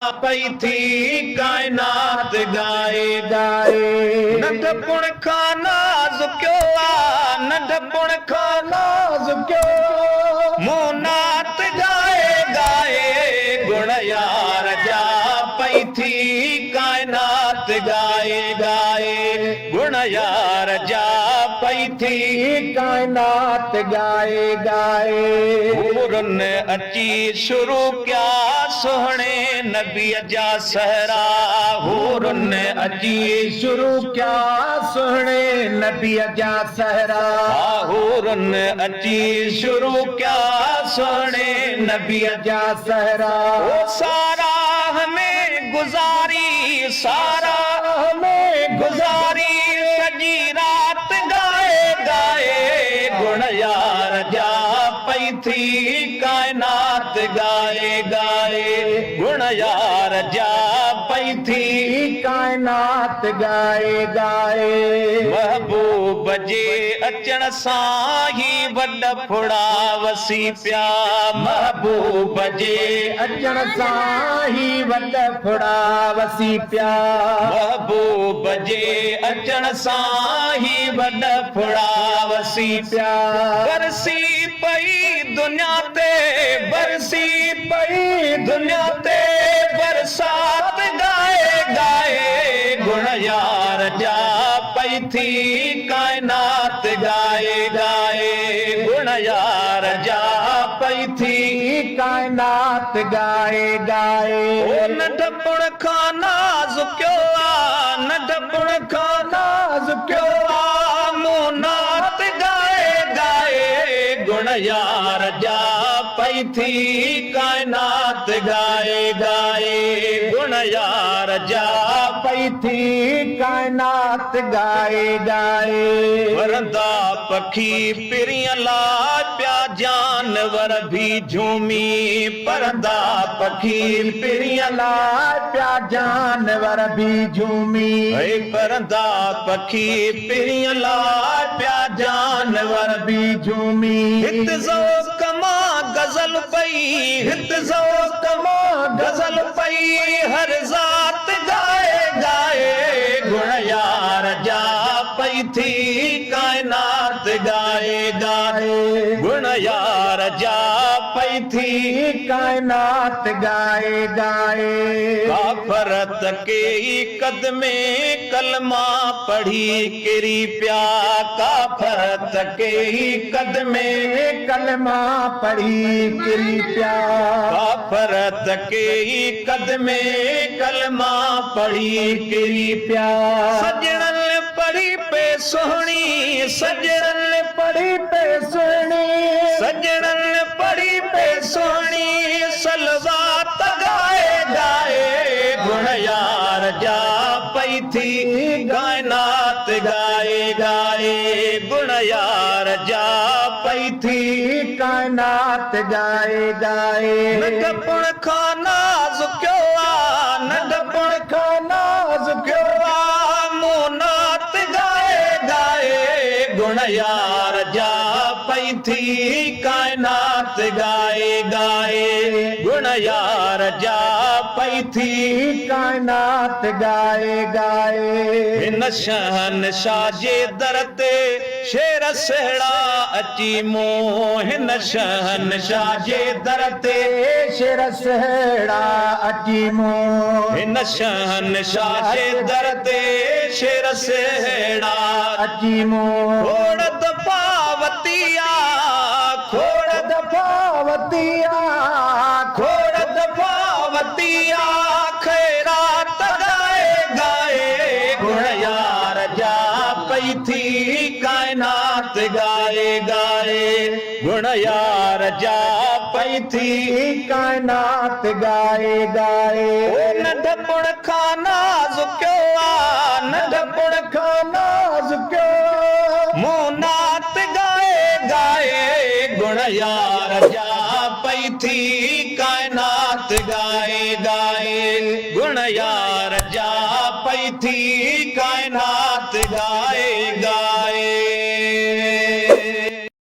पई थी कायनात गाए गाए नंढपुण खां नाज़ुक्यो आ नंढपुण खां नाज़ुक्यो मूं नात गाए गाए गुण यार जा पई थी कायनात गाए गाए गुण यार जा पई थी कायनात गाए गाए हुरन अची शुरू क्या सोहणे नबी जा सहरा हुरन अची शुरू क्या सोहणे नबी जा सहरा हुरन अची शुरू क्या सोहणे नबी जा सहरा ओ सारा हमें गुजारी सारा हमें गुजारी सजी रात गाए गाए गुण यार जा पई थी कायनात गाए गाए गुण यार जा पई थी कायनात गाए गाए महबूब जे अचण सां ही वॾा फुड़ा वसी पिया महबूब जे अचण सां ही वॾा फुड़ा वसी पिया महबूब जे अचण सां ही वॾा फुड़ा वसी पिया बरसी पई दुनिया ते बरसी पई दुनिया ते बरसात गाए गाए गुण यार जा पई थी कायनात गाए गाए गुण यार जा पई थी कायनात गाए गाए ओ नंढपुण खां नाज़ुक्यो आ नंढपुण खां नाज़ुक्यो आ मूं नात गाए गाए गुण यार जा पई थी कायनात गाए गाए गुण यार जा पई थी कायनात गाए गाए वरंदा पखी पिरिय ला प्या जानवर भी झूमी परंदा पखी पिरिय ला प्या जानवर भी झूमी परंदा पखी पिरिय ला प्या जानवर भी झूमी हित ज़ो कमा गजल पई हित ज़ो कमा गजल पई हर ज़ात गाए गाए गुण यार जा पई थी कायनात गाए गाए गुण यार जा पई थी कायनात गाए गाए काफरत के कदमे कलमा पढ़ी किरी प्या काफरत के कदमे कलमा पढ़ी किरी प्या काफरत के कदमे कलमा पढ़ी किरी प्या सजणन पढ़ी पे सोहणी सजणन पढ़ी पे सोहणी सजणन पढ़ी पे सोहणी सलवात गाए गाए गुण यार जा पई थी कायनात गाए गाए गुण यार जा पई थी कायनात गाए गाए नंढपुण खां नाज़ुक्यो आ नंढपुण खां नाज़ुक्यो आ मूं नात गाए गाए गुण यार जा पई थी कायनात गाए गाए गुण यार जा पई थी कायनात गाए गाए हिन शहनशाह जे दर ते शेर सहड़ा अची मूं हिन शहनशाह जे दर ते शेर सहड़ा अची मूं हिन शहनशाह जे दर ते शेर सहड़ा अची मूं खोड़ दफ़ावतिया खोड़ दफ़ावतिया खोड़ दफ़ावतिया खैरात गाए गाए गुण यार जा पई थी कायनात गाए गाए गुण यार जा पई थी कायनात गाए गाए नंढपुण खां नाज़ुक्यो आ नंढपुण खां नाज़ुक्यो मूं नात गाए गाए गुण यार जा पई थी कायनात गाए गाए गुण यार जा पई थी कायनात गाए गाए